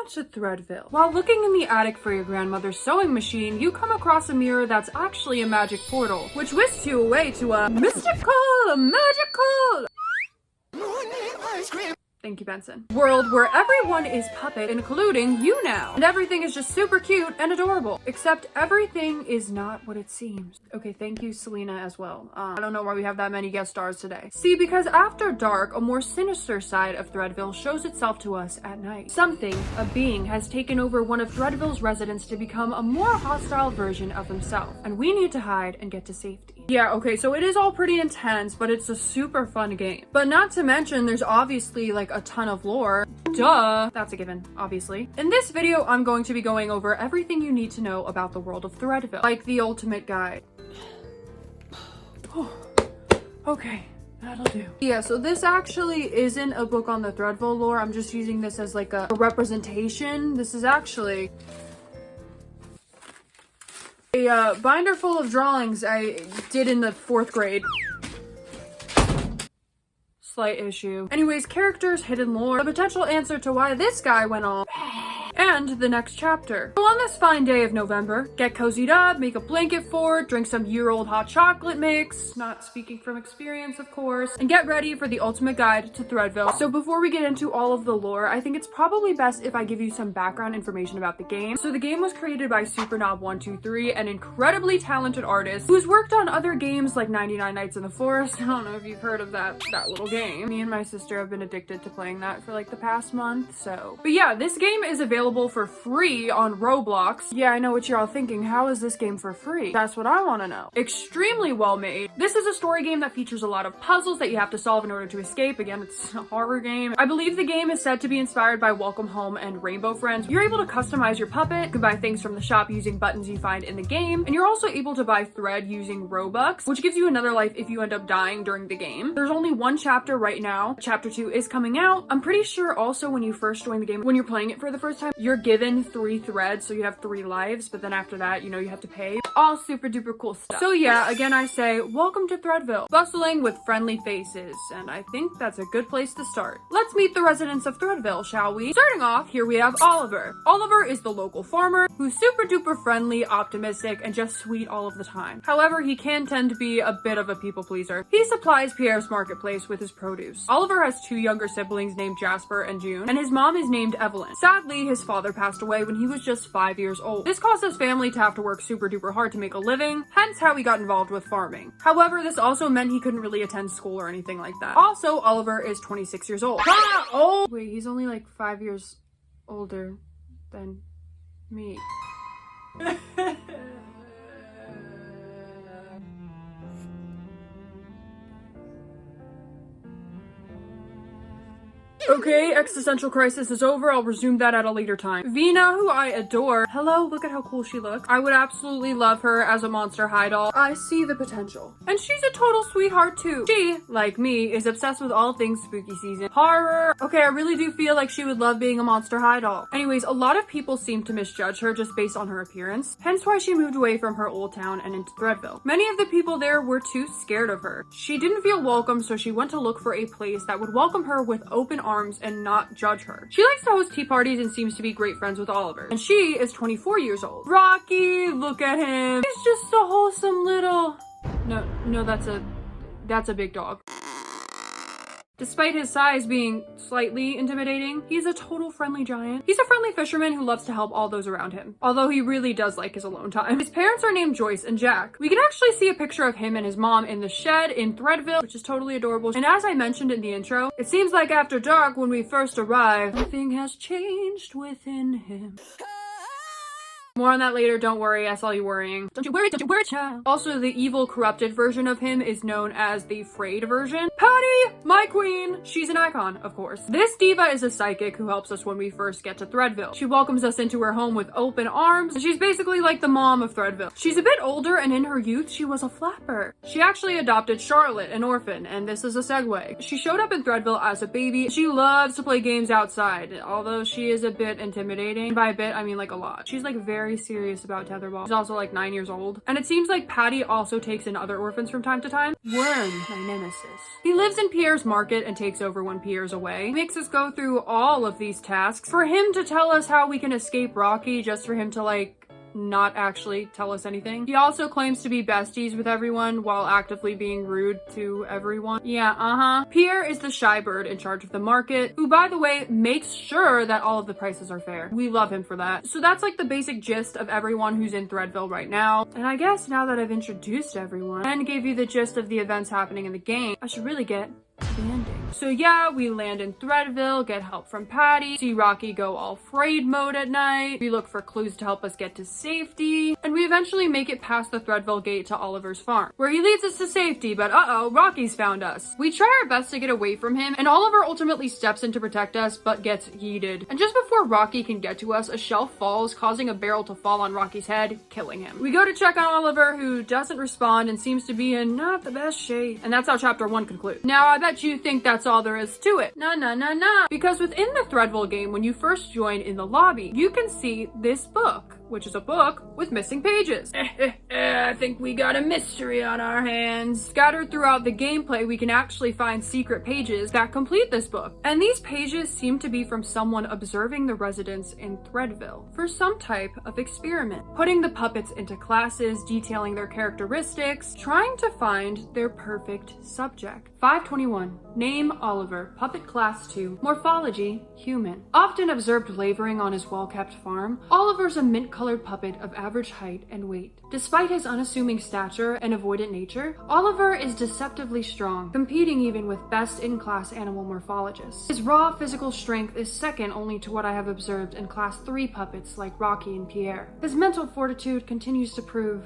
to Threadville. While looking in the attic for your grandmother's sewing machine, you come across a mirror that's actually a magic portal, which whisks you away to a magical thank you, Benson. World where everyone is puppet, including you now. And everything is just super cute and adorable. Except everything is not what it seems. Okay, thank you, Selena, as well. I don't know why we have that many guest stars today. See, because after dark, a more sinister side of Threadville shows itself to us at night. Something, a being, has taken over one of Threadville's residents to become a more hostile version of himself. And we need to hide and get to safety. Yeah, okay, so it is all pretty intense, but it's a super fun game. But not to mention, there's obviously like a ton of lore. Duh! That's a given, obviously. In this video, I'm going to be going over everything you need to know about the world of Threadville, like the ultimate guide. Oh, okay. That'll do. Yeah, so this actually isn't a book on the Threadville lore. I'm just using this as like a representation. This is actually a binder full of drawings I did in the 4th grade. Slight issue. Anyways, characters, hidden lore, the potential answer to why this guy went off, and the next chapter. So on this fine day of November, get cozied up, make a blanket fort, drink some year-old hot chocolate mix, not speaking from experience of course, and get ready for the ultimate guide to Threadville. So before we get into all of the lore, I think it's probably best if I give you some background information about the game. So the game was created by Supernob 123, an incredibly talented artist who's worked on other games like 99 Nights in the Forest. I don't know if you've heard of that little game. Me and my sister have been addicted to playing that for like the past month, so. But yeah, this game is available for free on Roblox. Yeah, I know what you're all thinking. How is this game for free? That's what I want to know. Extremely well made. This is a story game that features a lot of puzzles that you have to solve in order to escape. Again, it's a horror game. I believe the game is said to be inspired by Welcome Home and Rainbow Friends. You're able to customize your puppet. You can buy things from the shop using buttons you find in the game. And you're also able to buy thread using Robux, which gives you another life if you end up dying during the game. There's only one chapter right now. Chapter 2 is coming out. I'm pretty sure also when you first join the game, when you're playing it for the first time, you're given 3 threads, so you have 3 lives, but then after that, you know, you have to pay. All super duper cool stuff. So yeah, again, I say, welcome to Threadville, bustling with friendly faces, and I think that's a good place to start. Let's meet the residents of Threadville, shall we? Starting off, here we have Oliver. Oliver is the local farmer who's super duper friendly, optimistic, and just sweet all of the time. However, he can tend to be a bit of a people pleaser. He supplies Pierre's marketplace with his produce. Oliver has 2 younger siblings named Jasper and June, and his mom is named Evelyn. Sadly, his father passed away when he was just 5 years old. This caused his family to have to work super duper hard to make a living, hence how he got involved with farming. However, this also meant he couldn't really attend school or anything like that. Also, Oliver is 26 years old. Oh! Wait, he's only like 5 years older than me. Okay, existential crisis is over. I'll resume that at a later time. Vina, who I adore. Hello, look at how cool she looks. I would absolutely love her as a Monster High doll. I see the potential. And she's a total sweetheart too. She, like me, is obsessed with all things spooky season. Horror. Okay, I really do feel like she would love being a Monster High doll. Anyways, a lot of people seem to misjudge her just based on her appearance. Hence why she moved away from her old town and into Threadville. Many of the people there were too scared of her. She didn't feel welcome, so she went to look for a place that would welcome her with open arms and not judge her. She likes to host tea parties and seems to be great friends with Oliver. And she is 24 years old. Rocky, look at him. He's just a wholesome little... No, that's a big dog. Despite his size being slightly intimidating, he's a total friendly giant. He's a friendly fisherman who loves to help all those around him, although he really does like his alone time. His parents are named Joyce and Jack. We can actually see a picture of him and his mom in the shed in Threadville, which is totally adorable. And as I mentioned in the intro, it seems like after dark when we first arrive, nothing has changed within him. More on that later, don't worry, I saw you worrying. Don't you worry, child. Also, the evil, corrupted version of him is known as the frayed version. Patty, my queen! She's an icon, of course. This diva is a psychic who helps us when we first get to Threadville. She welcomes us into her home with open arms, and she's basically like the mom of Threadville. She's a bit older, and in her youth, she was a flapper. She actually adopted Charlotte, an orphan, and this is a segue. She showed up in Threadville as a baby. She loves to play games outside, although she is a bit intimidating. By a bit, I mean like a lot. She's like very very serious about tetherball. He's also like 9 years old. And it seems like Patty also takes in other orphans from time to time. Worm, my nemesis. He lives in Pierre's market and takes over when Pierre's away. He makes us go through all of these tasks for him to tell us how we can escape Rocky, just for him to like not actually tell us anything. He also claims to be besties with everyone while actively being rude to everyone. Yeah, Pierre is the shy bird in charge of the market, who, by the way, makes sure that all of the prices are fair. We love him for that. So that's like the basic gist of everyone who's in Threadville right now. And I guess now that I've introduced everyone and gave you the gist of the events happening in the game, I should really get landing. So yeah, we land in Threadville, get help from Patty, see Rocky go all frayed mode at night, we look for clues to help us get to safety, and we eventually make it past the Threadville gate to Oliver's farm, where he leads us to safety, but uh-oh, Rocky's found us. We try our best to get away from him, and Oliver ultimately steps in to protect us, but gets yeeted. And just before Rocky can get to us, a shelf falls, causing a barrel to fall on Rocky's head, killing him. We go to check on Oliver, who doesn't respond and seems to be in not the best shape. And that's how chapter 1 concludes. Now, I bet you think that's all there is to it. Nah. Because within the Threadville game, when you first join in the lobby, you can see this book, which is a book with missing pages. I think we got a mystery on our hands. Scattered throughout the gameplay, we can actually find secret pages that complete this book. And these pages seem to be from someone observing the residents in Threadville for some type of experiment, putting the puppets into classes, detailing their characteristics, trying to find their perfect subject. 521. Name Oliver, puppet class 2, morphology human. Often observed laboring on his well-kept farm, Oliver's a mint-colored puppet of average height and weight. Despite his unassuming stature and avoidant nature, Oliver is deceptively strong, competing even with best-in-class animal morphologists. His raw physical strength is second only to what I have observed in class 3 puppets like Rocky and Pierre. His mental fortitude continues to prove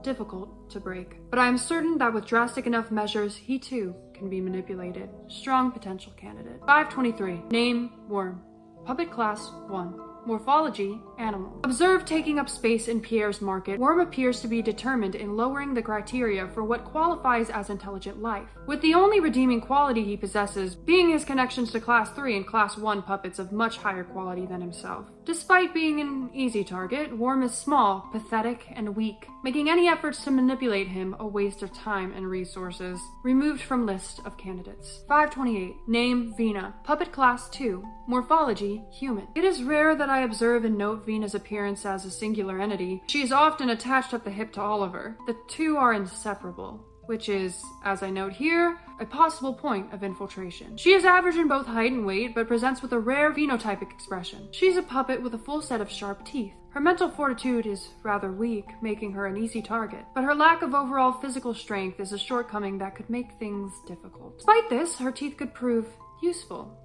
difficult to break, but I am certain that with drastic enough measures, he too can be manipulated. Strong potential candidate. 523. Name Worm. Puppet class 1. Morphology animal. Observed taking up space in Pierre's market, Worm appears to be determined in lowering the criteria for what qualifies as intelligent life, with the only redeeming quality he possesses being his connections to class 3 and class 1 puppets of much higher quality than himself. Despite being an easy target, Worm is small, pathetic, and weak, making any efforts to manipulate him a waste of time and resources. Removed from list of candidates. 528. Name Vina. Puppet class 2. Morphology human. It is rare that I observe and note Vina's appearance as a singular entity. She is often attached at the hip to Oliver. The two are inseparable, which is, as I note here, a possible point of infiltration. She is average in both height and weight, but presents with a rare phenotypic expression. She's a puppet with a full set of sharp teeth. Her mental fortitude is rather weak, making her an easy target, but her lack of overall physical strength is a shortcoming that could make things difficult. Despite this, her teeth could prove useful.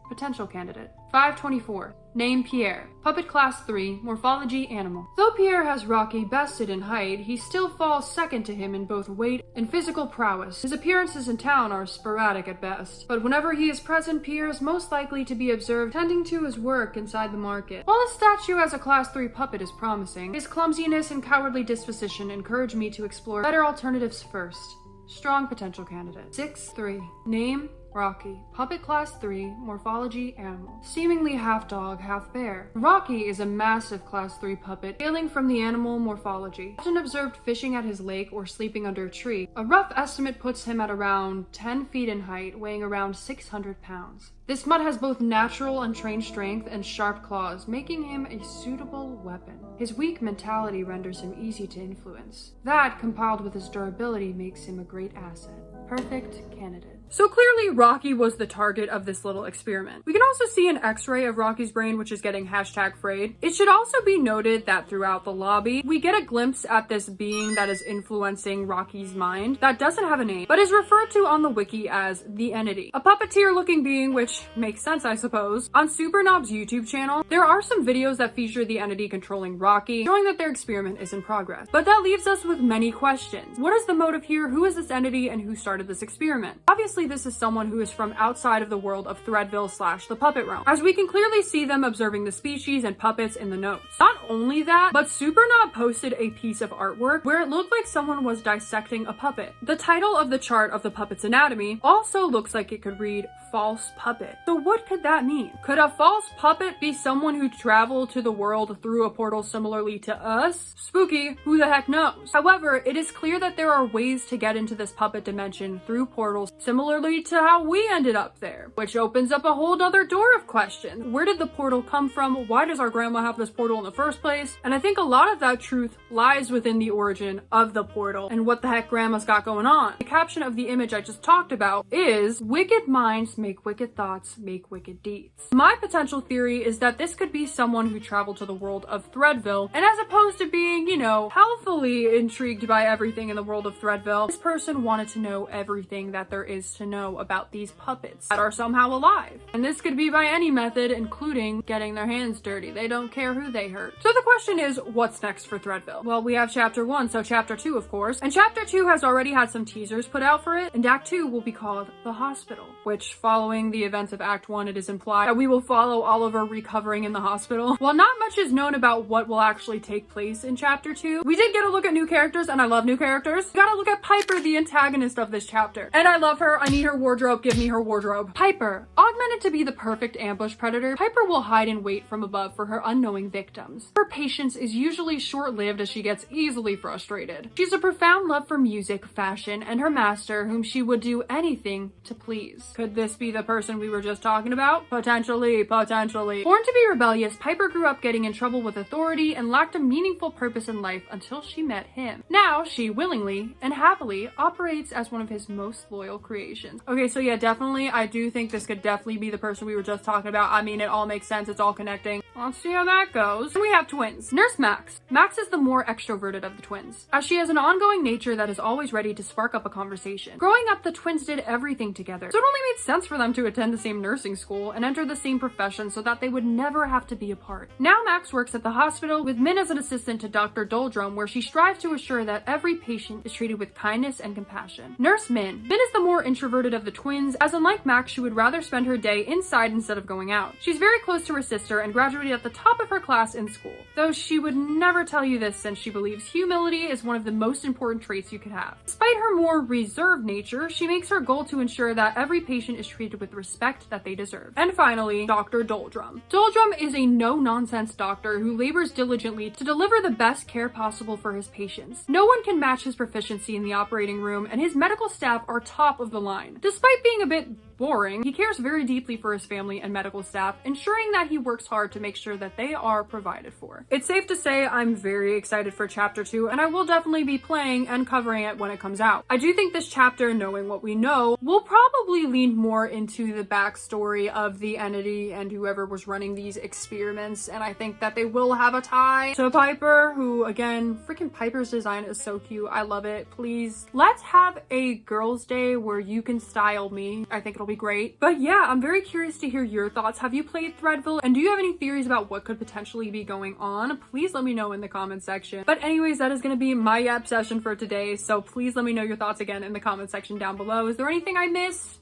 Potential candidate. 524. Name Pierre. Puppet class 3, morphology animal. Though Pierre has Rocky bested in height, he still falls second to him in both weight and physical prowess. His appearances in town are sporadic at best, but whenever he is present, Pierre is most likely to be observed tending to his work inside the market. While his statue as a class 3 puppet is promising, his clumsiness and cowardly disposition encourage me to explore better alternatives first. Strong potential candidate. 6-3. Name Rocky. Puppet class 3, morphology animal. Seemingly half dog, half bear. Rocky is a massive class 3 puppet, hailing from the animal morphology. Often observed fishing at his lake or sleeping under a tree. A rough estimate puts him at around 10 feet in height, weighing around 600 pounds. This mutt has both natural and trained strength and sharp claws, making him a suitable weapon. His weak mentality renders him easy to influence. That, compiled with his durability, makes him a great asset. Perfect candidate. So clearly Rocky was the target of this little experiment. We can also see an x-ray of Rocky's brain, which is getting #frayed. It should also be noted that throughout the lobby, we get a glimpse at this being that is influencing Rocky's mind that doesn't have a name, but is referred to on the wiki as the Entity. A puppeteer looking being, which makes sense, I suppose. On Supernob's YouTube channel, there are some videos that feature the Entity controlling Rocky, showing that their experiment is in progress. But that leaves us with many questions. What is the motive here? Who is this entity and who started this experiment? Obviously, obviously this is someone who is from outside of the world of Threadville / the puppet realm, as we can clearly see them observing the species and puppets in the notes. Not only that, but Supernob posted a piece of artwork where it looked like someone was dissecting a puppet. The title of the chart of the puppet's anatomy also looks like it could read false puppet. So what could that mean? Could a false puppet be someone who traveled to the world through a portal similarly to us? Spooky, who the heck knows? However, it is clear that there are ways to get into this puppet dimension through portals similarly to how we ended up there, which opens up a whole other door of questions. Where did the portal come from? Why does our grandma have this portal in the first place? And I think a lot of that truth lies within the origin of the portal and what the heck grandma's got going on. The caption of the image I just talked about is, "Wicked minds make wicked thoughts, make wicked deeds." My potential theory is that this could be someone who traveled to the world of Threadville, and as opposed to being, healthily intrigued by everything in the world of Threadville, this person wanted to know everything that there is to know about these puppets that are somehow alive. And this could be by any method, including getting their hands dirty. They don't care who they hurt. So the question is, what's next for Threadville? Well, we have Chapter 1, so Chapter 2, of course. And Chapter 2 has already had some teasers put out for it, and Act 2 will be called The Hospital, which, following the events of Act 1, it is implied that we will follow Oliver recovering in the hospital. While not much is known about what will actually take place in Chapter 2, we did get a look at new characters, and I love new characters. We got a look at Piper, the antagonist of this chapter. And I love her. I need her wardrobe. Give me her wardrobe. Piper. Augmented to be the perfect ambush predator, Piper will hide and wait from above for her unknowing victims. Her patience is usually short-lived as she gets easily frustrated. She's a profound love for music, fashion, and her master, whom she would do anything to please. Could this be the person we were just talking about? Potentially. Born to be rebellious, Piper grew up getting in trouble with authority and lacked a meaningful purpose in life until she met him. Now, she willingly and happily operates as one of his most loyal creations. Okay, so yeah, definitely, I do think this could definitely be the person we were just talking about. I mean, it all makes sense. It's all connecting. Let's see how that goes. Then we have twins. Nurse Max. Max is the more extroverted of the twins, as she has an ongoing nature that is always ready to spark up a conversation. Growing up, the twins did everything together, so it only made sense for them to attend the same nursing school and enter the same profession so that they would never have to be apart. Now Max works at the hospital with Min as an assistant to Dr. Doldrum, where she strives to assure that every patient is treated with kindness and compassion. Nurse Min. Min is the more introverted of the twins, as unlike Max, she would rather spend her day inside instead of going out. She's very close to her sister and graduated at the top of her class in school, though she would never tell you this since she believes humility is one of the most important traits you could have. Despite her more reserved nature, she makes her goal to ensure that every patient is treated with respect that they deserve. And finally, Dr. Doldrum. Doldrum is a no-nonsense doctor who labors diligently to deliver the best care possible for his patients. No one can match his proficiency in the operating room, and his medical staff are top of the line. Despite being a bit boring, he cares very deeply for his family and medical staff, ensuring that he works hard to make sure that they are provided for. It's safe to say I'm very excited for Chapter 2, and I will definitely be playing and covering it when it comes out. I do think this chapter, knowing what we know, will probably lean more into the backstory of the entity and whoever was running these experiments, and I think that they will have a tie to Piper, who, again, freaking Piper's design is so cute. I love it. Please, let's have a girls' day where you can style me. I think it'll be great. But yeah, I'm very curious to hear your thoughts. Have you played Threadville? And do you have any theories about what could potentially be going on? Please let me know in the comment section. But anyways, that is going to be my yap session for today. So please let me know your thoughts again in the comment section down below. Is there anything I missed?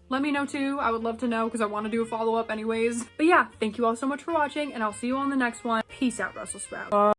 Let me know too. I would love to know because I want to do a follow-up anyways. But yeah, thank you all so much for watching, and I'll see you on the next one. Peace out, Russell Sprout.